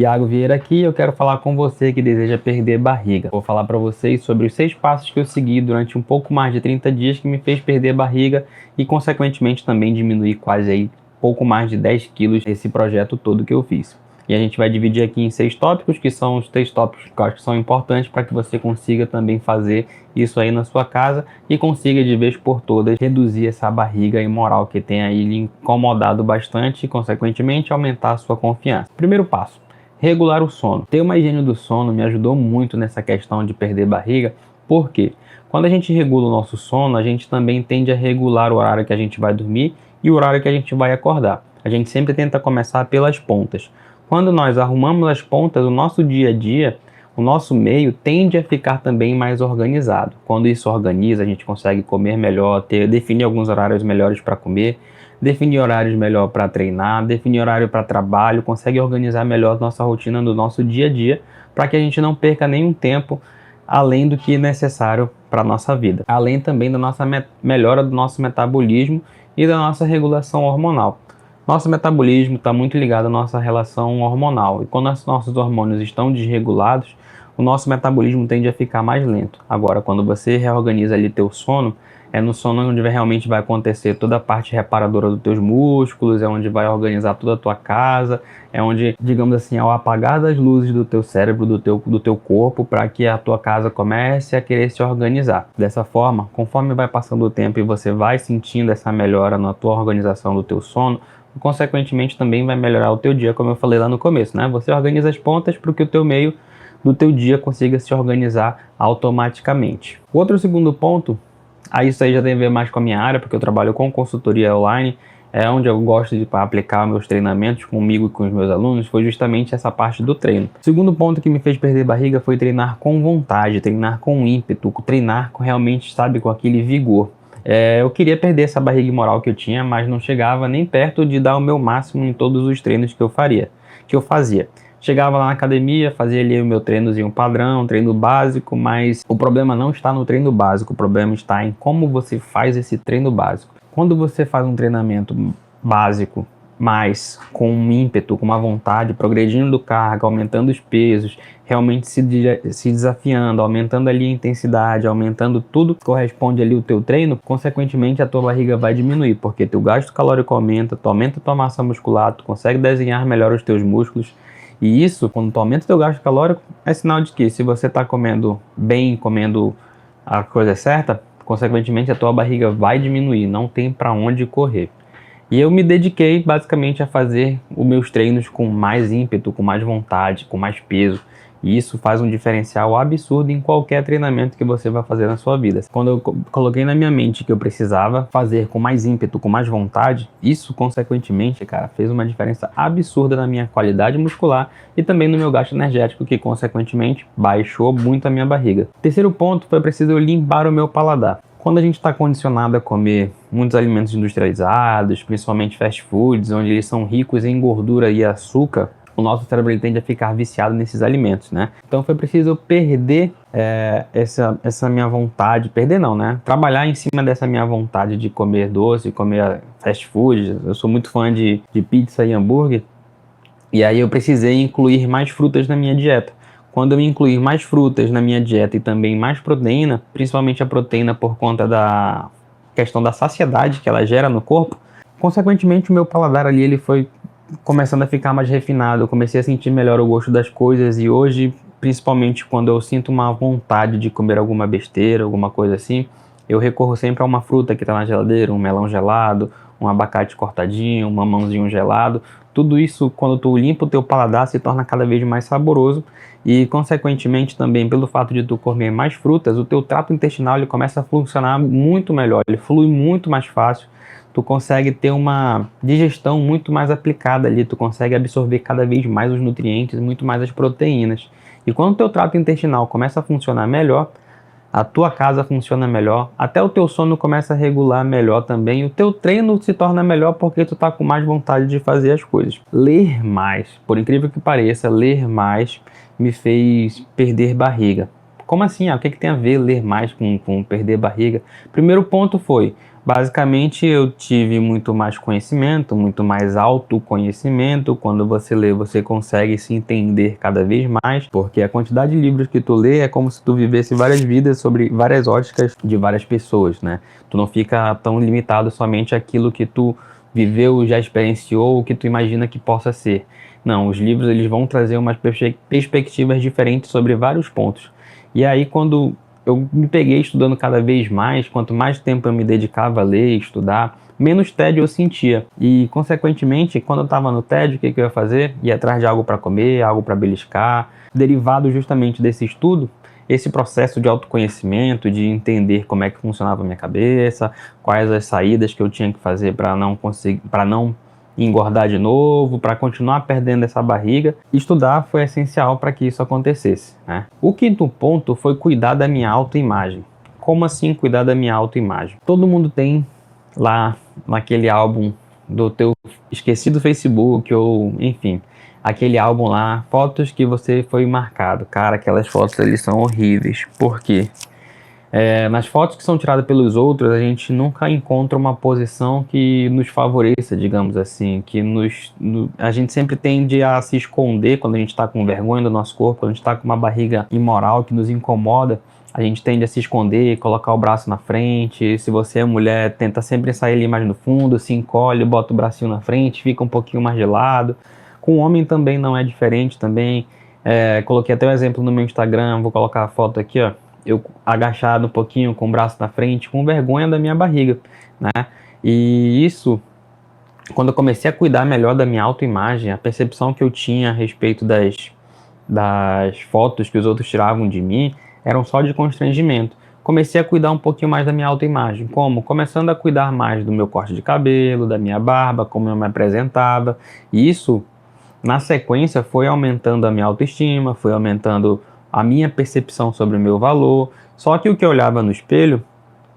Iago Vieira aqui, eu quero falar com você que deseja perder barriga. Vou falar para vocês sobre os 6 passos que eu segui durante um pouco mais de 30 dias que me fez perder barriga e consequentemente também diminuir quase aí pouco mais de 10 quilos nesse projeto todo que eu fiz. E a gente vai dividir aqui em 6 tópicos, que são os 3 tópicos que eu acho que são importantes para que você consiga também fazer isso aí na sua casa e consiga de vez por todas reduzir essa barriga imoral que tem aí lhe incomodado bastante e consequentemente aumentar a sua confiança. Primeiro passo: regular o sono. Ter uma higiene do sono me ajudou muito nessa questão de perder barriga, porque quando a gente regula o nosso sono, a gente também tende a regular o horário que a gente vai dormir e o horário que a gente vai acordar. A gente sempre tenta começar pelas pontas. Quando nós arrumamos as pontas, o nosso dia a dia, o nosso meio tende a ficar também mais organizado. Quando isso organiza, a gente consegue comer melhor, definir alguns horários melhores para comer, definir horários melhor para treinar, definir horário para trabalho, consegue organizar melhor a nossa rotina no nosso dia a dia, para que a gente não perca nenhum tempo além do que é necessário para a nossa vida. Além também da nossa melhora do nosso metabolismo e da nossa regulação hormonal. Nosso metabolismo está muito ligado à nossa relação hormonal, e quando os nossos hormônios estão desregulados, o nosso metabolismo tende a ficar mais lento. Agora, quando você reorganiza ali teu sono, é no sono onde realmente vai acontecer toda a parte reparadora dos teus músculos, é onde vai organizar toda a tua casa, é onde, digamos assim, ao apagar das luzes do teu cérebro, do teu corpo, para que a tua casa comece a querer se organizar. Dessa forma, conforme vai passando o tempo e você vai sentindo essa melhora na tua organização do teu sono, consequentemente também vai melhorar o teu dia, como eu falei lá no começo, né? Você organiza as pontas para que o teu meio do teu dia consiga se organizar automaticamente. Outro segundo ponto, isso aí já tem a ver mais com a minha área, porque eu trabalho com consultoria online, é onde eu gosto de aplicar meus treinamentos comigo e com os meus alunos, foi justamente essa parte do treino. O segundo ponto que me fez perder barriga foi treinar com vontade, treinar com ímpeto, treinar realmente, sabe, com aquele vigor. Eu queria perder essa barriga imoral que eu tinha, mas não chegava nem perto de dar o meu máximo em todos os treinos que eu fazia. Chegava lá na academia, fazia ali o meu treinozinho padrão, treino básico, mas o problema não está no treino básico, o problema está em como você faz esse treino básico. Quando você faz um treinamento básico, mas com um ímpeto, com uma vontade, progredindo carga, aumentando os pesos, realmente se desafiando, aumentando ali a intensidade, aumentando tudo que corresponde ali ao teu treino, consequentemente a tua barriga vai diminuir, porque teu gasto calórico aumenta, tu aumenta a tua massa muscular, tu consegue desenhar melhor os teus músculos. E isso, quando tu aumenta o teu gasto calórico, é sinal de que se você está comendo bem, comendo a coisa certa, consequentemente a tua barriga vai diminuir, não tem para onde correr. E eu me dediquei basicamente a fazer os meus treinos com mais ímpeto, com mais vontade, com mais peso. E isso faz um diferencial absurdo em qualquer treinamento que você vai fazer na sua vida. Quando eu coloquei na minha mente que eu precisava fazer com mais ímpeto, com mais vontade, isso consequentemente, cara, fez uma diferença absurda na minha qualidade muscular e também no meu gasto energético, que consequentemente baixou muito a minha barriga. Terceiro ponto, foi preciso limpar o meu paladar. Quando a gente está condicionado a comer muitos alimentos industrializados, principalmente fast foods, onde eles são ricos em gordura e açúcar, o nosso cérebro tende a ficar viciado nesses alimentos, né? Então foi preciso perder essa minha vontade, perder não, né? Trabalhar em cima dessa minha vontade de comer doce, comer fast food. Eu sou muito fã de pizza e hambúrguer, e aí eu precisei incluir mais frutas na minha dieta. Quando eu incluir mais frutas na minha dieta e também mais proteína, principalmente a proteína por conta da questão da saciedade que ela gera no corpo, consequentemente o meu paladar ali ele foi começando a ficar mais refinado, eu comecei a sentir melhor o gosto das coisas e hoje, principalmente quando eu sinto uma vontade de comer alguma besteira, alguma coisa assim, eu recorro sempre a uma fruta que está na geladeira, um melão gelado, um abacate cortadinho, um mamãozinho gelado. Tudo isso, quando tu limpa o teu paladar, se torna cada vez mais saboroso e, consequentemente, também pelo fato de tu comer mais frutas, o teu trato intestinal ele começa a funcionar muito melhor, ele flui muito mais fácil. Tu consegue ter uma digestão muito mais aplicada ali, tu consegue absorver cada vez mais os nutrientes, muito mais as proteínas. E quando o teu trato intestinal começa a funcionar melhor, a tua casa funciona melhor, até o teu sono começa a regular melhor também, o teu treino se torna melhor porque tu tá com mais vontade de fazer as coisas. Ler mais, por incrível que pareça, ler mais me fez perder barriga. Como assim? O que tem a ver ler mais com perder barriga? Primeiro ponto foi, Basicamente, eu tive muito mais conhecimento, muito mais autoconhecimento. Quando você lê, você consegue se entender cada vez mais, porque a quantidade de livros que tu lê é como se tu vivesse várias vidas sobre várias óticas de várias pessoas, né? Tu não fica tão limitado somente àquilo que tu viveu, já experienciou, o que tu imagina que possa ser. Não, os livros eles vão trazer umas perspectivas diferentes sobre vários pontos. E aí, quando eu me peguei estudando cada vez mais, quanto mais tempo eu me dedicava a ler, estudar, menos tédio eu sentia. E, consequentemente, quando eu estava no tédio, o que eu ia fazer? Ia atrás de algo para comer, algo para beliscar. Derivado justamente desse estudo, esse processo de autoconhecimento, de entender como é que funcionava a minha cabeça, quais as saídas que eu tinha que fazer para não engordar de novo, para continuar perdendo essa barriga. Estudar foi essencial para que isso acontecesse, né? O quinto ponto foi cuidar da minha autoimagem. Como assim cuidar da minha autoimagem? Todo mundo tem lá naquele álbum do teu esquecido Facebook ou enfim, aquele álbum lá, fotos que você foi marcado. Cara, aquelas fotos eles são horríveis. Por quê? Nas fotos que são tiradas pelos outros, a gente nunca encontra uma posição que nos favoreça, digamos assim, a gente sempre tende a se esconder quando a gente está com vergonha do nosso corpo, quando a gente está com uma barriga imoral que nos incomoda, a gente tende a se esconder, colocar o braço na frente. Se você é mulher, tenta sempre sair ali mais no fundo, se encolhe, bota o bracinho na frente, fica um pouquinho mais de lado. Com o homem também não é diferente também. Coloquei até um exemplo no meu Instagram, vou colocar a foto aqui, ó. Eu agachado um pouquinho com o braço na frente, com vergonha da minha barriga, né? E isso, quando eu comecei a cuidar melhor da minha autoimagem, a percepção que eu tinha a respeito das fotos que os outros tiravam de mim, eram só de constrangimento. Comecei a cuidar um pouquinho mais da minha autoimagem. Como? Começando a cuidar mais do meu corte de cabelo, da minha barba, como eu me apresentava. E isso, na sequência, foi aumentando a minha autoestima, foi aumentando a minha percepção sobre o meu valor. Só que o que eu olhava no espelho,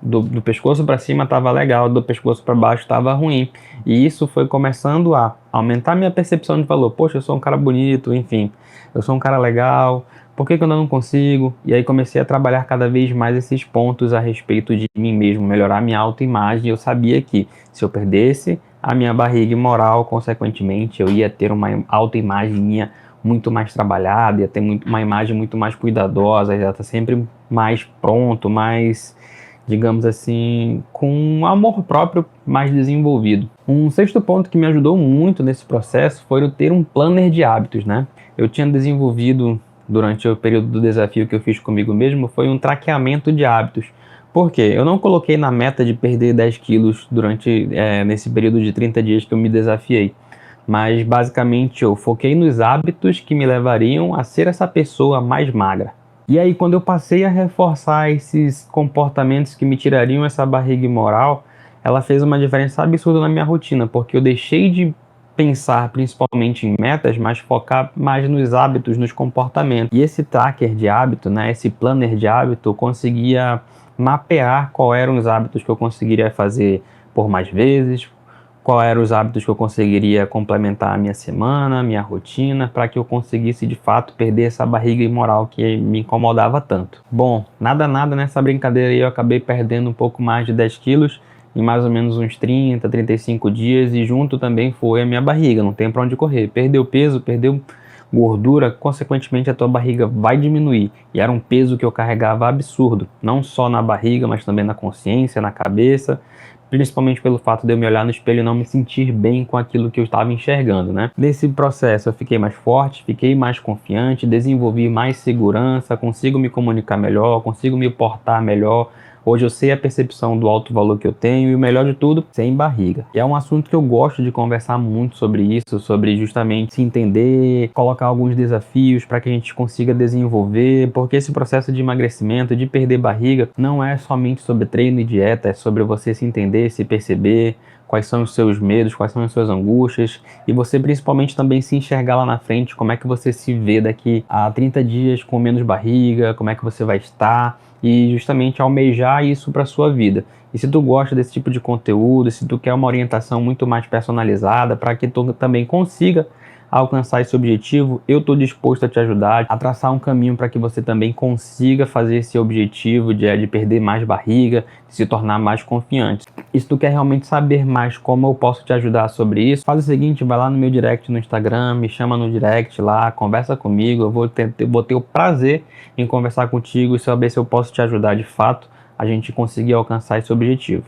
do pescoço para cima estava legal, do pescoço para baixo estava ruim. E isso foi começando a aumentar minha percepção de valor. Poxa, eu sou um cara bonito, enfim, eu sou um cara legal, por que eu ainda não consigo? E aí comecei a trabalhar cada vez mais esses pontos a respeito de mim mesmo, melhorar minha autoimagem. Eu sabia que se eu perdesse a minha barriga moral, consequentemente, eu ia ter uma autoimagem minha muito mais trabalhada, ia ter uma imagem muito mais cuidadosa, ia estar sempre mais pronto, mais, digamos assim, com um amor próprio mais desenvolvido. Um sexto ponto que me ajudou muito nesse processo foi eu ter um planner de hábitos, né? Eu tinha desenvolvido, durante o período do desafio que eu fiz comigo mesmo, foi um traqueamento de hábitos. Por quê? Eu não coloquei na meta de perder 10 quilos nesse período de 30 dias que eu me desafiei. Mas basicamente eu foquei nos hábitos que me levariam a ser essa pessoa mais magra. E aí quando eu passei a reforçar esses comportamentos que me tirariam essa barriga imoral, ela fez uma diferença absurda na minha rotina, porque eu deixei de pensar principalmente em metas, mas focar mais nos hábitos, nos comportamentos. E esse tracker de hábito, né, esse planner de hábito, eu conseguia mapear quais eram os hábitos que eu conseguiria fazer por mais vezes, quais eram os hábitos que eu conseguiria complementar a minha semana, a minha rotina, para que eu conseguisse de fato perder essa barriga imoral que me incomodava tanto. Bom, nada nessa brincadeira aí eu acabei perdendo um pouco mais de 10 quilos em mais ou menos uns 30, 35 dias, e junto também foi a minha barriga, não tem para onde correr. Perdeu peso, perdeu gordura, consequentemente a tua barriga vai diminuir. E era um peso que eu carregava absurdo, não só na barriga, mas também na consciência, na cabeça, principalmente pelo fato de eu me olhar no espelho e não me sentir bem com aquilo que eu estava enxergando, né? Nesse processo eu fiquei mais forte, fiquei mais confiante, desenvolvi mais segurança, consigo me comunicar melhor, consigo me portar melhor. Hoje eu sei a percepção do alto valor que eu tenho e o melhor de tudo, sem barriga. E é um assunto que eu gosto de conversar muito sobre isso, sobre justamente se entender, colocar alguns desafios para que a gente consiga desenvolver, porque esse processo de emagrecimento, de perder barriga, não é somente sobre treino e dieta, é sobre você se entender, se perceber, quais são os seus medos, quais são as suas angústias, e você principalmente também se enxergar lá na frente, como é que você se vê daqui a 30 dias com menos barriga, como é que você vai estar, e justamente almejar isso para sua vida. E se tu gosta desse tipo de conteúdo, se tu quer uma orientação muito mais personalizada para que tu também consiga a alcançar esse objetivo, eu estou disposto a te ajudar, a traçar um caminho para que você também consiga fazer esse objetivo de perder mais barriga, de se tornar mais confiante. E se tu quer realmente saber mais como eu posso te ajudar sobre isso, faz o seguinte, vai lá no meu direct no Instagram, me chama no direct lá, conversa comigo, eu vou ter o prazer em conversar contigo e saber se eu posso te ajudar de fato a gente conseguir alcançar esse objetivo.